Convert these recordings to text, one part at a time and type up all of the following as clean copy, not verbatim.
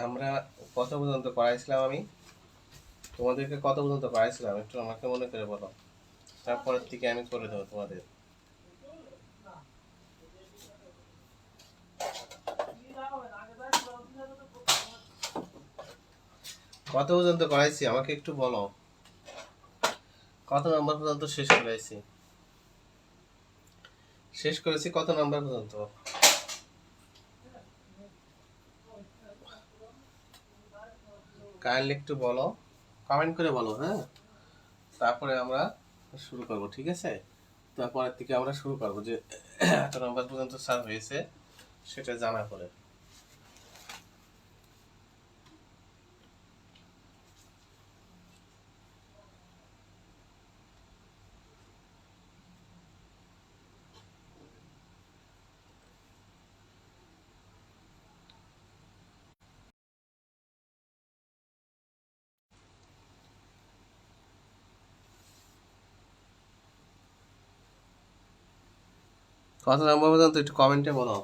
আমরা কত পর্যন্ত পড়াইছিলাম? আমি তোমাদেরকে কত পর্যন্ত পড়াইছিলাম একটু আমাকে মনে করে বলো, তারপরের থেকে আমি করে দেবো তোমাদের। কত পর্যন্ত করাইছি আমাকে একটু বলো, কত নাম্বার পর্যন্ত শেষ করাইছি? শেষ করেছি কত নাম্বার পর্যন্ত? কাইন্ডলি একটু বলো, কমেন্ট করে বলো। হ্যাঁ, তারপরে আমরা শুরু করব, ঠিক আছে? তারপরের থেকে আমরা শুরু করব যে এত নাম্বার পর্যন্ত স্যার হয়েছে সেটা জানা করে। কত নাম্বার পর্যন্ত একটু কমেন্টে বলো।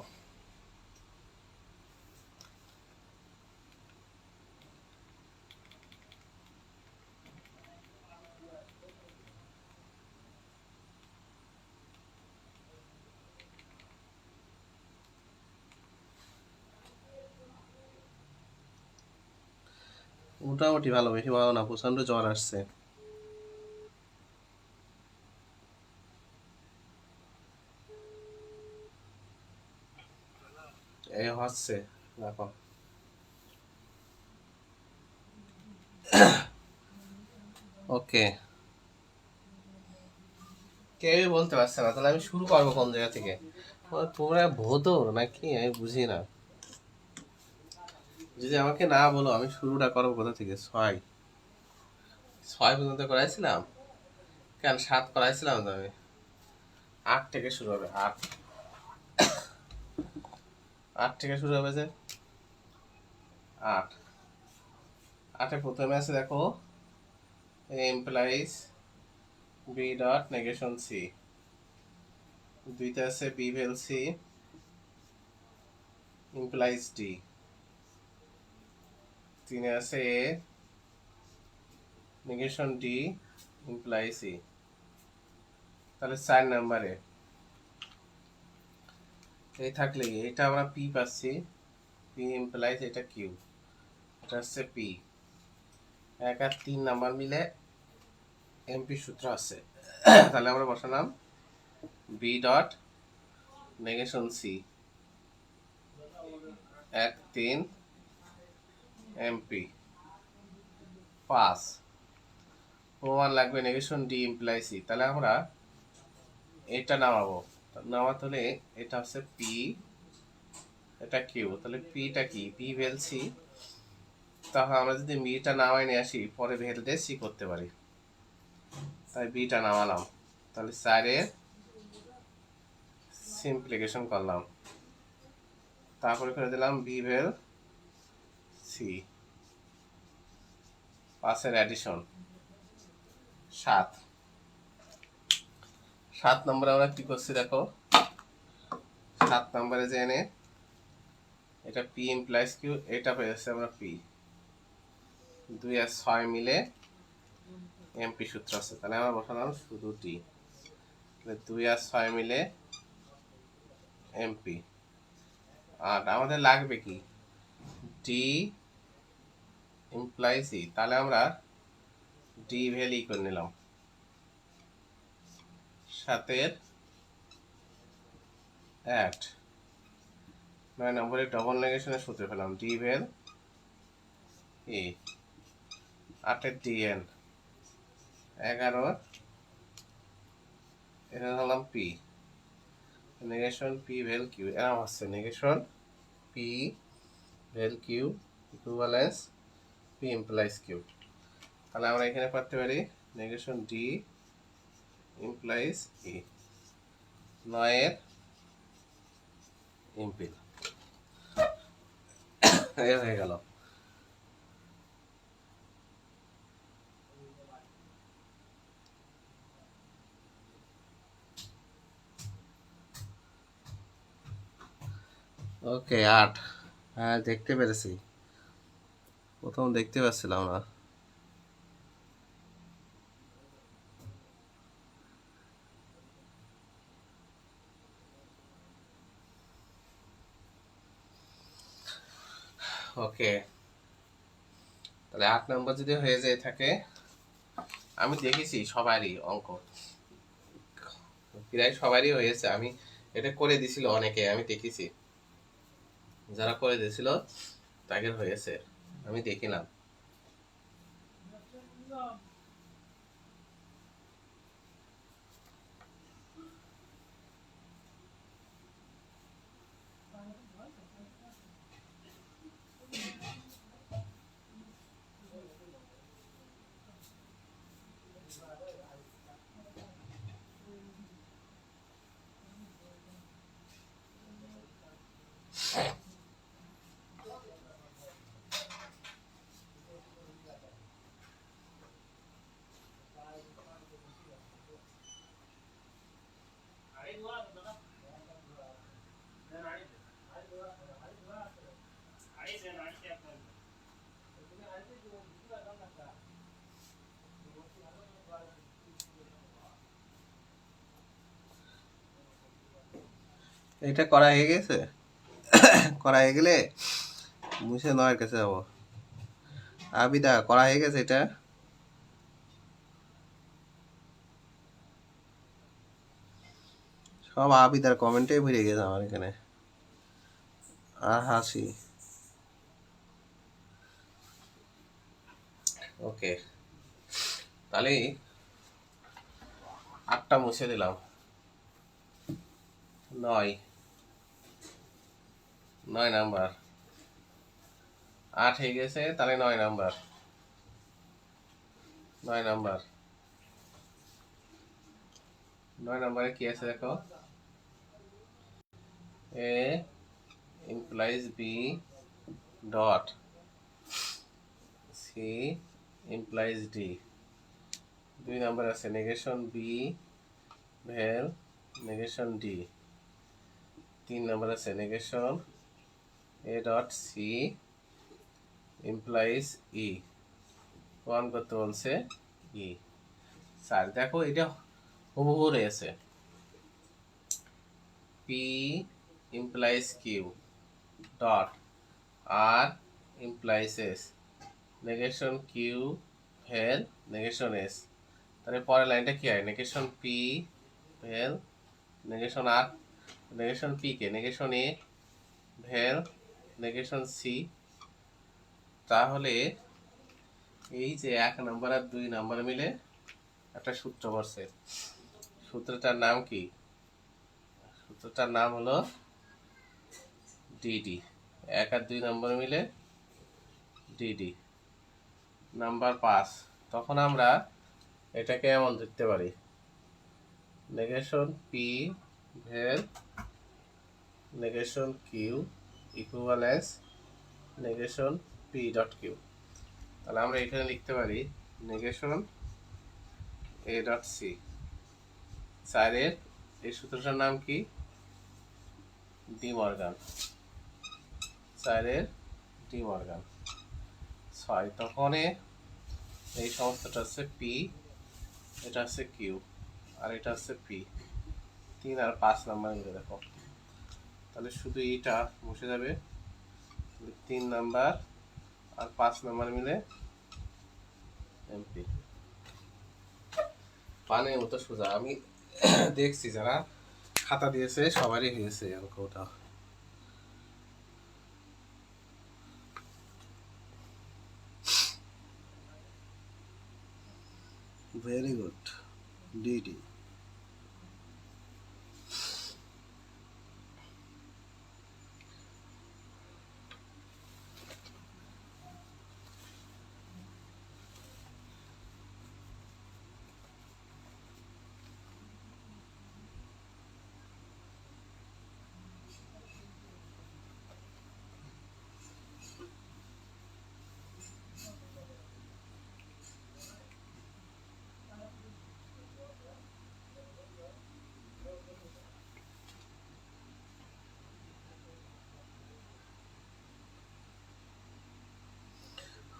মোটামুটি ভালো, বেশি ভালো না, প্রচন্ড জ্বর আসছে। এই হচ্ছে, দেখো। ওকে, কেউই বলতে পারছে না, তাহলে আমি শুরু করবো কোন জায়গা থেকে? তোমরা ভোদর নাকি আমি বুঝি না। যদি আমাকে না বলো আমি শুরুটা করবো কোথা থেকে? ছয় ছয় পর্যন্ত করাইছিলাম কেন? সাত করাইছিলাম তো আমি। আট থেকে শুরু হবে, আট। আট থেকে শুরু হবে যে, আট। আটে প্রথমে আছে দেখো, implies B dot negation C. দুইতে আছে B vel C implies D. তিনে আছে A negation D imply C. তাহলে 4 নম্বরে এই থাকলে এটা আমরা পি পাচ্ছি, পি ইমপ্লাইজ এটা কিউ, এটা হচ্ছে পি। 1 আর 3 নাম্বার মিলে এমপি সূত্র আছে। তাহলে আমরা বসালাম B dot negation C 1 3 MP 5। প্রমাণ লাগবে নেগেশন ডি ইমপ্লাই সি। তাহলে আমরা এটা নামাবো, নামাতে হলে এটা হচ্ছে পি, এটা কিউ। তাহলে পিটা কি? পি ভেল সি। তাহলে আমরা যদি বিটা নামাই নিয়ে আসি পরে ভেল দিয়ে সি করতে পারি, তাই বিটা নামালাম। তাহলে 4-এর সিম্পলিফিকেশন করলাম, তারপরে করে দিলাম বি ভেল সি। 5-এর অ্যাডিশন 7। 7 নম্বরে আমরা কি করছি দেখো, 7 নম্বরে যে এনে এটা পি ইমপ্লাইজ কিউ, এটা পেয়েছে আমরা পি। 2 আর 6 মিলে এমপি সূত্র আছে, তাহলে আমরা বসালাম শুধু ডি। 2 আর 6 মিলে এমপি। আর আমাদের লাগবে কি? D imply C. তাহলে আমরা ডি ভ্যালি করে নিলাম, 7-এর 8। 9 নম্বরে ডবল নেগেশনের সূত্র পেলাম ডি ভেল ই। 8-এর ডিএন 11। এটা হলাম P negation P vel Q. এরকম হচ্ছে negation P vel Q equivalence P implies Q. তাহলে আমরা এখানে পারতে পারি নেগেশন ডি ইমপ্লাইজ ই। 9-এর ইম্পিল হয়ে গেল। ওকে, 8। হ্যাঁ, দেখতে পেরেছি। প্রথম দেখতে পাচ্ছিলাম না। ওকে, তাহলে 8 নম্বর যদি হয়ে যায় থাকে, আমি দেখেছি সবারই অঙ্ক প্রায় সবারই হয়েছে। আমি এটা করে দিছিল অনেকে, আমি দেখেছি যারা করে দিয়েছিল তাদের হয়েছে, আমি দেখিলাম। এটা করা হয়ে গেছে, করা হয়ে গেলে মুছে নয়ের কাছে যাবো। আবিদা করা হয়ে গেছে এটা? সব আবিদার কমেন্টে ভরে গেছে আমার এখানে, আর হাসি। ওকে, তাহলে 8টা মুছে দিলাম। 9 নাম্বার 8 হয়ে গেছে, তাহলে 9 নাম্বার 9 নাম্বার 9 নাম্বারে কি আছে দেখো, এ implies b dot c implies d। 2 number আছে নেগেশন b ভ্যাল নেগেশন d। 3 নাম্বার আছে negation a dot c implies e। প্রমাণ করতে বলছে e। স্যার দেখো এটা হুবহু রয়েছে, p implies q dot r implies s negation q ভ্যাল নেগেশন s। তাহলে পরের লাইনটা কি হয়, negation p val negation r, negation p K negation a val negation c। তাহলে এই যে 1 নাম্বার আর 2 নাম্বার মিলে একটা সূত্র করছে, সূত্রটার নাম কি? সূত্রটার নাম হলো ডিডি। 1 আর 2 নাম্বার মিলে ডিডি। নাম্বার 5, তখন আমরা এটাকে এমন ধরতে পারি, negation P vel negation Q equivalence negation P dot Q. তাহলে আমরা এখানে লিখতে পারি নেগেশন এ ডট সি। স্যারের এই সূত্রটার নাম কি? D Morgan. স্যারের ডি মর্গান 6। তখন এই সমস্তটা হচ্ছে পি, এটা হচ্ছে কিউ, আর এটা হচ্ছে পি। 3 আর 5 নাম্বার মিলে দেখো, তাহলে শুধু এইটা বসে যাবে। 3 নাম্বার আর 5 নাম্বার মিলে এমপি। পানির মতো সোজা, আমি দেখছি যারা খাতা দিয়েছে সবারই হয়েছে অঙ্কটা। Very good DD.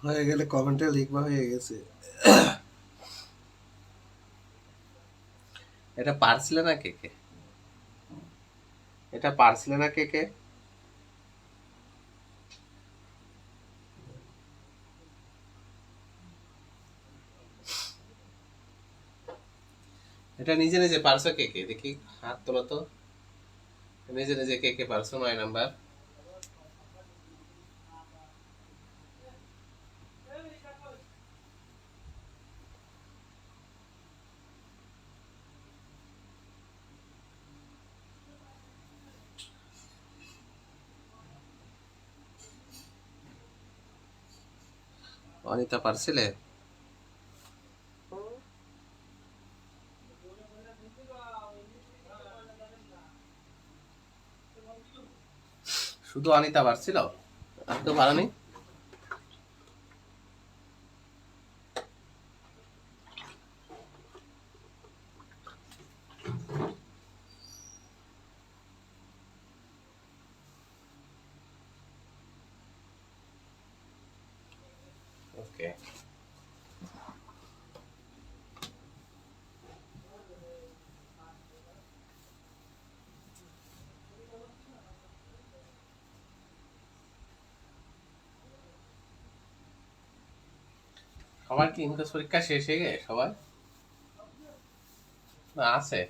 হয়ে গেলে কমেন্টে লিখবা হয়ে গেছে। এটা পারছিলে না কে কে? এটা পারছিলে না কে কে? এটা নিজে নিজে পারছো কে কে? দেখি হাত তোলো তো। নিজে নিজে কে কে পারছো 9 নাম্বার? অনিতা পারছিলে? শুধু অনিতা পারছিল? আর তো পারোনি? ওকে। সবার কি ইংরেজি পরীক্ষা শেষ হয়ে গেছে সবার? না আছে?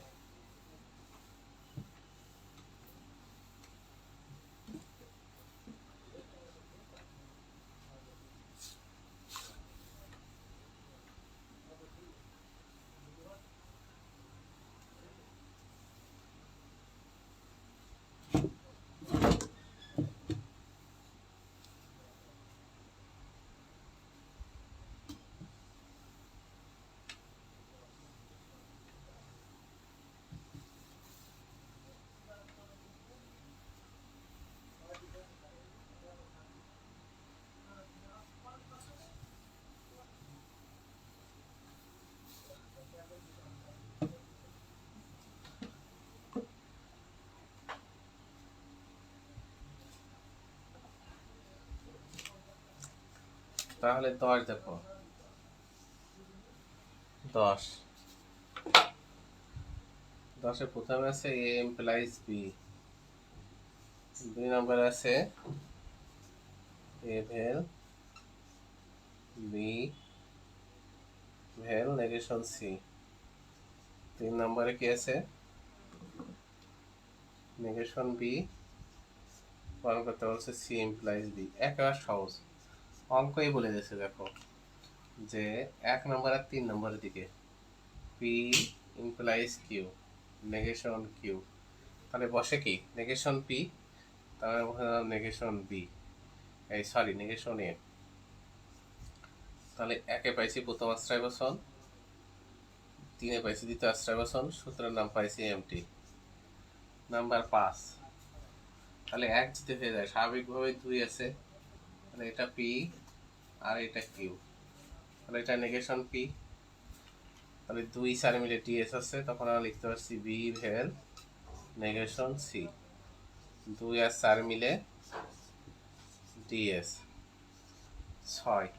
তাহলে 10 দেখো। 10, 10-এ প্রথমে আছে এ এমপ্লাইজ বি, 2 নম্বরে আছে এ ভেল বি ভেল নেগেশন সি, 3 নম্বরে কি আছে? নেগেশন বি প্রমাণ করতে বলছে সি এমপ্লাইজ বি। একেবারে সহজ অঙ্কই বলে দিয়েছে দেখো, যে 1 নম্বর আর 3 নম্বরের দিকে P implies Q, negation Q, তাহলে বসে কি নেগেশন পি, তাহলে বসে নেগেশন বি, এই সরি নেগেশন এ। তাহলে 1-এ পাইছি প্রথম আশ্রয় বচন, 3-এ পাইছি দ্বিতীয় আশ্রয় বচন, সূত্রের নাম পাইছি এমটি। নাম্বার 5, তাহলে 1 যদি হয়ে যায় স্বাভাবিকভাবে 2 আছে, তাহলে এটা পি আর এটা কিউ, তাহলে এটা নেগেশন পি, তাহলে 2 4 মিলে টিএস আছে, তখন আমরা লিখতে পারছি বি ভেল নেগেশন সি, 2 আর 4 মিলে ডিএস 6,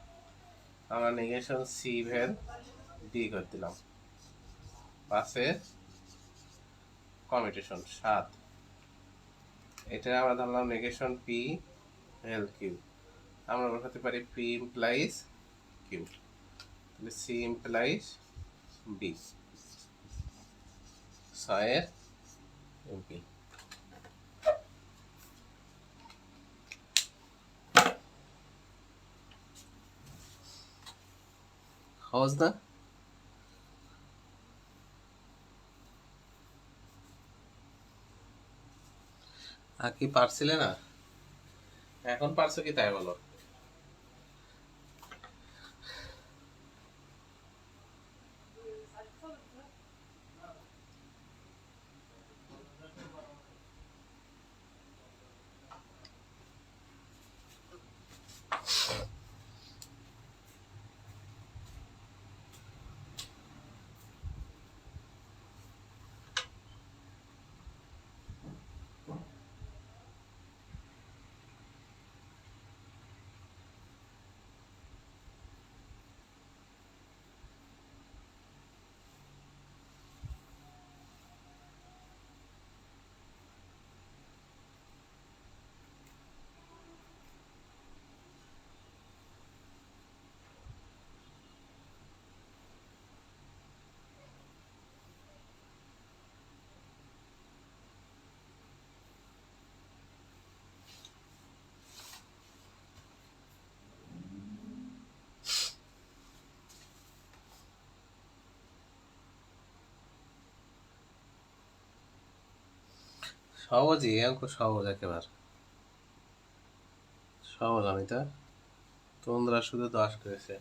আমরা নেগেশন সি ভেল ডি করে দিলাম। 5-এর কমিউটেশন 7, এটা আমরা ধরলাম নেগেশন পি ভেল কিউ, আমরা বসাতে পারি পি ইমপ্লাইজ কিউ, তাহলে সি ইমপ্লাইজ বি, 6-এর এমপি। সহজ না? আর কি পারছিলে না? এখন পারছো কি তাই বলো। সহজই, এই অঙ্ক সহজ একেবারে সহজ। অমিতা, তোমরা শুধু 10 করেছে।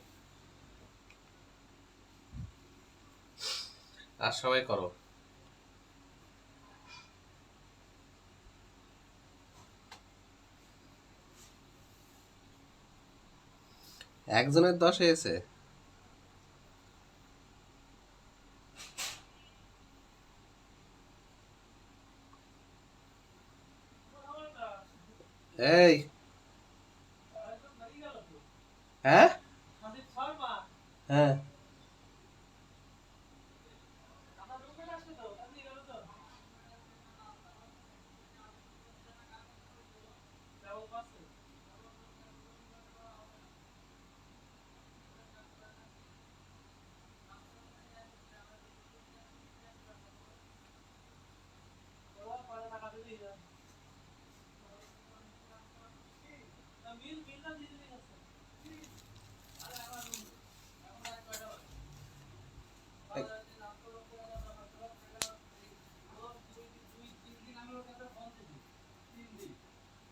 আর সবাই করো। একজনের 10 হয়েছে। এই, হ্যাঁ হ্যাঁ,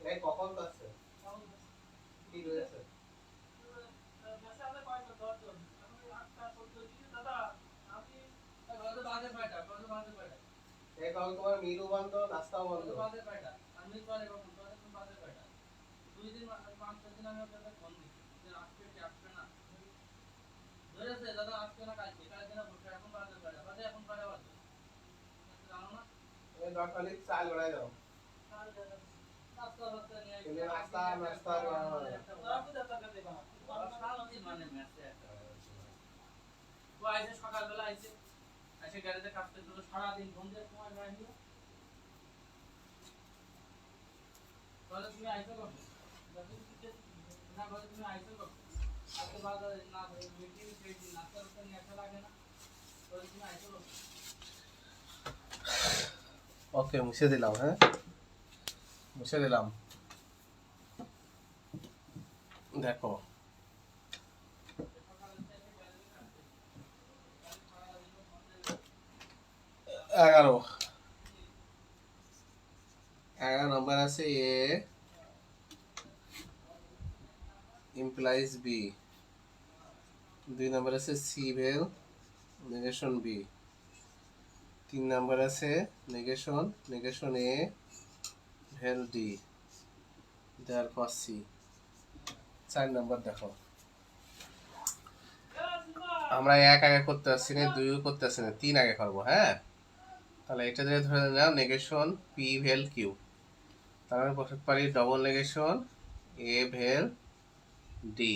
এই কখন করছে? কি রয়েছে? এই কখন তোমার মিরু বন্ধ, নাস্তাও বন্ধ। এই 10 মিনিট চাল বাড়াই দাও। কিন্তু নাস্তা নাস্তা সকালবেলা আইছে এসে গ্যারেজে কাজ করতে হলো, সারাদিন ফোন দিয়ে সময় হয়নি। তাহলে তুমি আইসো কখন? না বলে তুমি আইসো কখন? আজকে বাজারে না মিটিং সেই দিন নাস্তা করতে নিয়ে আসা লাগে না, তাহলে তুমি আইসো কখন? ওকে, মুছে দিলাম। হ্যাঁ, মুছে দিলাম। দেখো, 11 নম্বর আছে এ ইমপ্লাইজ বি। 2 নম্বর আছে সি ভেল নেগেশন বি। 3 নম্বর আছে negation negation A vel D, therefore C. 4 নম্বর দেখো, আমরা 1 আগে করতে আসছি না, 2 করতে আসছি না, 3 আগে করবো। হ্যাঁ, তাহলে এটা দিয়ে ধরে নিলাম নেগেশন পি ভেল কিউ। তারপরে বসাতে পারি double negation A vel D,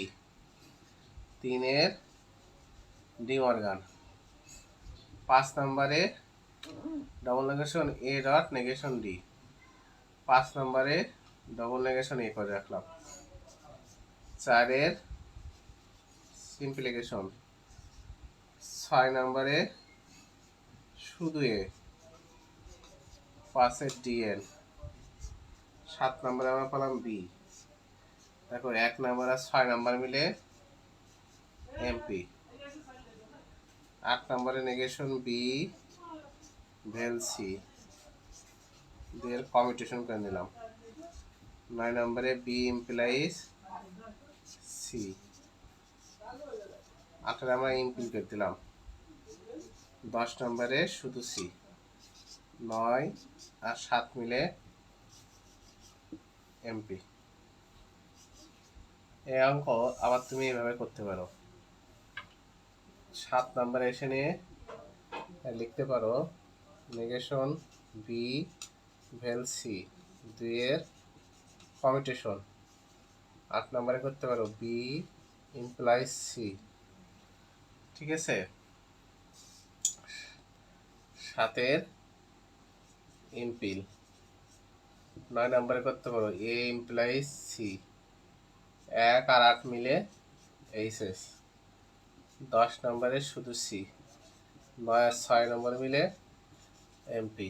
3 D Morgan. 5 নম্বরে double negation A dot negation D, 5 নম্বরে ডবল নেগেশন এ করে রাখলাম। 4 সিম্পলিফিকেশন। 6 নম্বরে শুধু এ, 5 ডিএন। 7 নম্বরে আমরা পেলাম বি। দেখো 1 নম্বর আর 6 নম্বর মিলে এমপি। 8 নম্বরে নেগেশন বি ভেল সি দিয়ে কমিউটেশন করে নিলাম। 9 নম্বরে বি ইমপ্লাইজ সি। 8 আমরা ইমপ্লিকেট দিলাম। 10 নম্বরে শুধু সি। 9 আর 7 মিলে এমপি। এই অঙ্ক আবার তুমি এভাবে করতে পারো। 7 নম্বরে এসে নিয়ে লিখতে পারো negation B vel C 2 commutation. 8 নম্বরে করতে পারো বি ইমপ্লাইজ সি। ঠিক আছে, 7 ইমপিল। 9 নম্বরে করতে পারো এ ইমপ্লাইজ সি, 1 আর 8 মিলে এইচএস। 10 নম্বরে শুধু সি, 9 আর 6 নম্বর মিলে এমপি।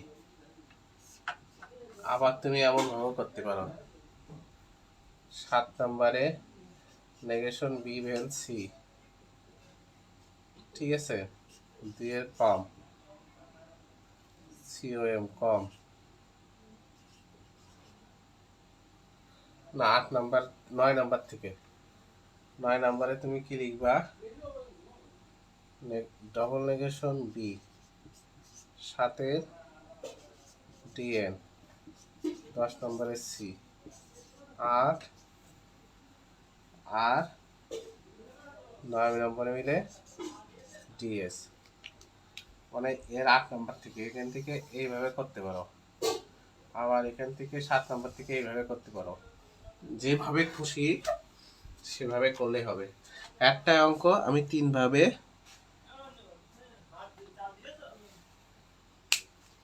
আবার তুমি এমন ভাবেও করতে পারো। 7 নম্বরে নেগেশন বি ভেল সি, ঠিক আছে, 2 কম সিওএম কম। না 8 নাম্বার, 9 নাম্বার থেকে 9 নাম্বারে তুমি কি লিখবা? ডবল নেগেশন বি, সাথে ডিএন, 10 নম্বরে সি, আর আর 9 নম্বরে মিলে ডিএস। মানে এর 8 নম্বর থেকে এখান থেকে এইভাবে করতে পারো, আবার এখান থেকে 7 নম্বর থেকে এইভাবে করতে পারো, যেভাবে খুশি সেভাবে করলেই হবে। একটা অঙ্ক আমি 3 ভাবে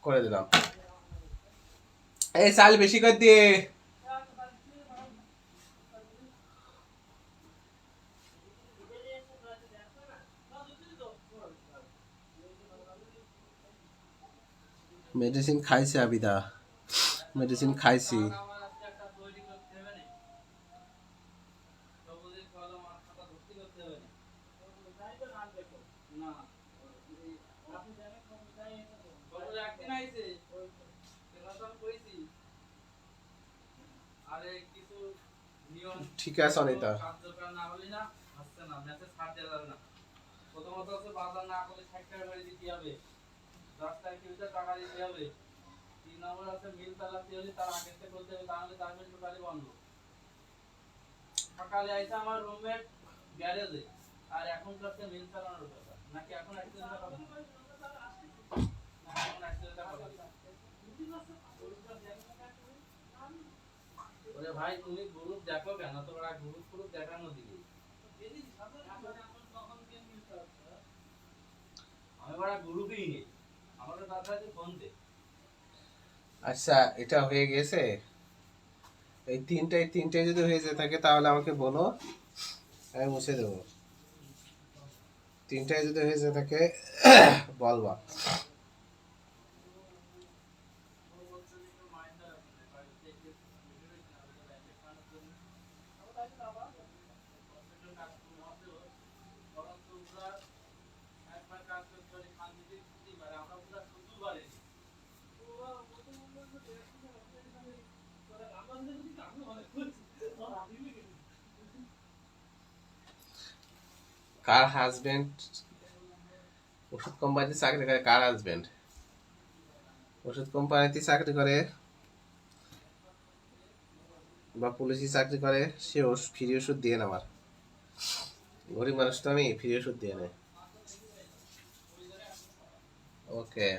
করে দিলাম। এই চাল বেশি করে দিয়ে। মেডিসিন খাইছি আবিদা, মেডিসিন খাইছি। আমার আজকে একটা তৈরি করতে হবে না, সবুজের কলম আর খাতা ভর্তি করতে হবে না। না আপনি জানেন সবুজ একদিন আইছে, সেটা তো আমি কইছি। আরে কিছু নিয়ম ঠিক আছে অনিতা। কার্যকর না হলে না হচ্ছে না, মেসেজ ছাড় দেওয়া যাবে না। প্রথমত হচ্ছে বাজার না করলে 60 টাকা করে দিতে হবে, 10 তারিখের ভিতরে টাকা দিতে হবে। 3 নম্বর হচ্ছে মিল চালাতে হলে তার আগের থেকে বলতে হবে, তাহলে তার মিল টোটালি বন্ধ। সকালে আইসা আমার রুমমেট গ্যারেজে, আর এখন করছে মিল চালানোর কথা, নাকি এখন অ্যাক্সিডেন্টের কথা? না, এখন অ্যাক্সিডেন্টের কথা। ওরে ভাই তুমি গ্রুপ দেখো কেন, তোমরা গ্রুপ গ্রুপ দেখানো দিকে আমি বড় গ্রুপই নেই, আমাদের দাদা আছে ফোন দে। আচ্ছা এটা হয়ে গেছে, এই তিনটায় যদি হয়ে যেতে থাকে তাহলে আমাকে বলো, আমি মুছে দেবো। তিনটায় যদি হয়ে যেতে থাকে বলবা। কার হাজবেন্ড ওষুধ কোম্পানিতে চাকরি করে? কার হাজবেন্ড ওষুধ কোম্পানিতে চাকরি করে বা পুলিশে চাকরি করে, সে ফ্রি ওষুধ দিয়ে না। আমার গরিব মানুষ তো, আমি ফ্রি ওষুধ দিয়ে নেই। ওকে,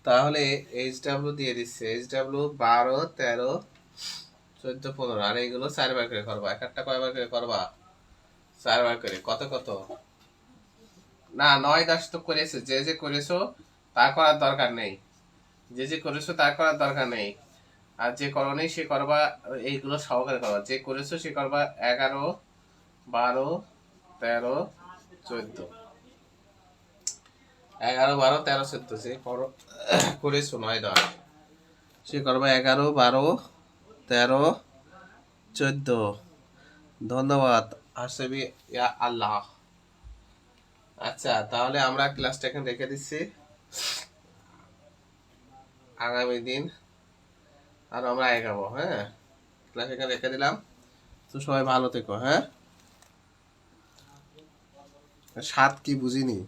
তাহলে HW দিয়ে দিচ্ছে। HW 12, 13, 14, 15, আর এইগুলো 4 বার করে করবা। এক একটা কয়বার করে করবা? 4 বার করে। কত কত? না 9, 10 তো করেছে। যে যে করেছো তা করার দরকার নেই, যে যে করেছো তা করার দরকার নেই। আর যে করনি সে করবা, এইগুলো সহকারে করবা। যে করেছো সে করবা 11, 12, 13, 14। 11, 12, 13, 14 যে করেছো 9, 10 সে করবা 11, 12, 13, 14। ধন্যবাদ হাসেবি ইয়া আল্লাহ। আচ্ছা তাহলে আমরা ক্লাসটা এখন রেখে দিচ্ছি, আগামী দিন আর আমরা এগাবো। হ্যাঁ, ক্লাস এখানে রেখে দিলাম। তো সবাই ভালো থেকো। হ্যাঁ, 7 কি বুঝিনি?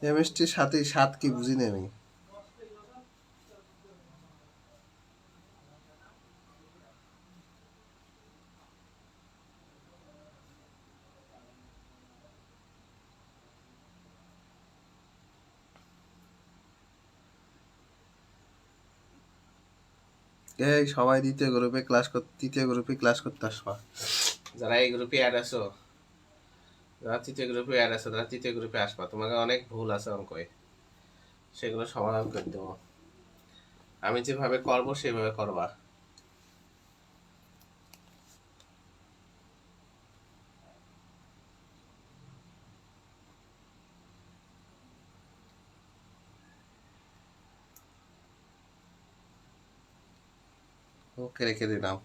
কেমিস্ট্রির সাথে 7 কি বুঝিনি আমি। এই সবাই তৃতীয় গ্রুপে ক্লাস করতে আসবা। যারা এই গ্রুপে অ্যাড আছো, যারা তৃতীয় গ্রুপে অ্যাড আছো, তারা তৃতীয় গ্রুপে আসবা। তোমাকে অনেক ভুল আছে অঙ্কে, সেগুলো সমাধান করে দেবো। আমি যেভাবে করবো সেভাবে করবা। ওকে, রেখে দিলাম।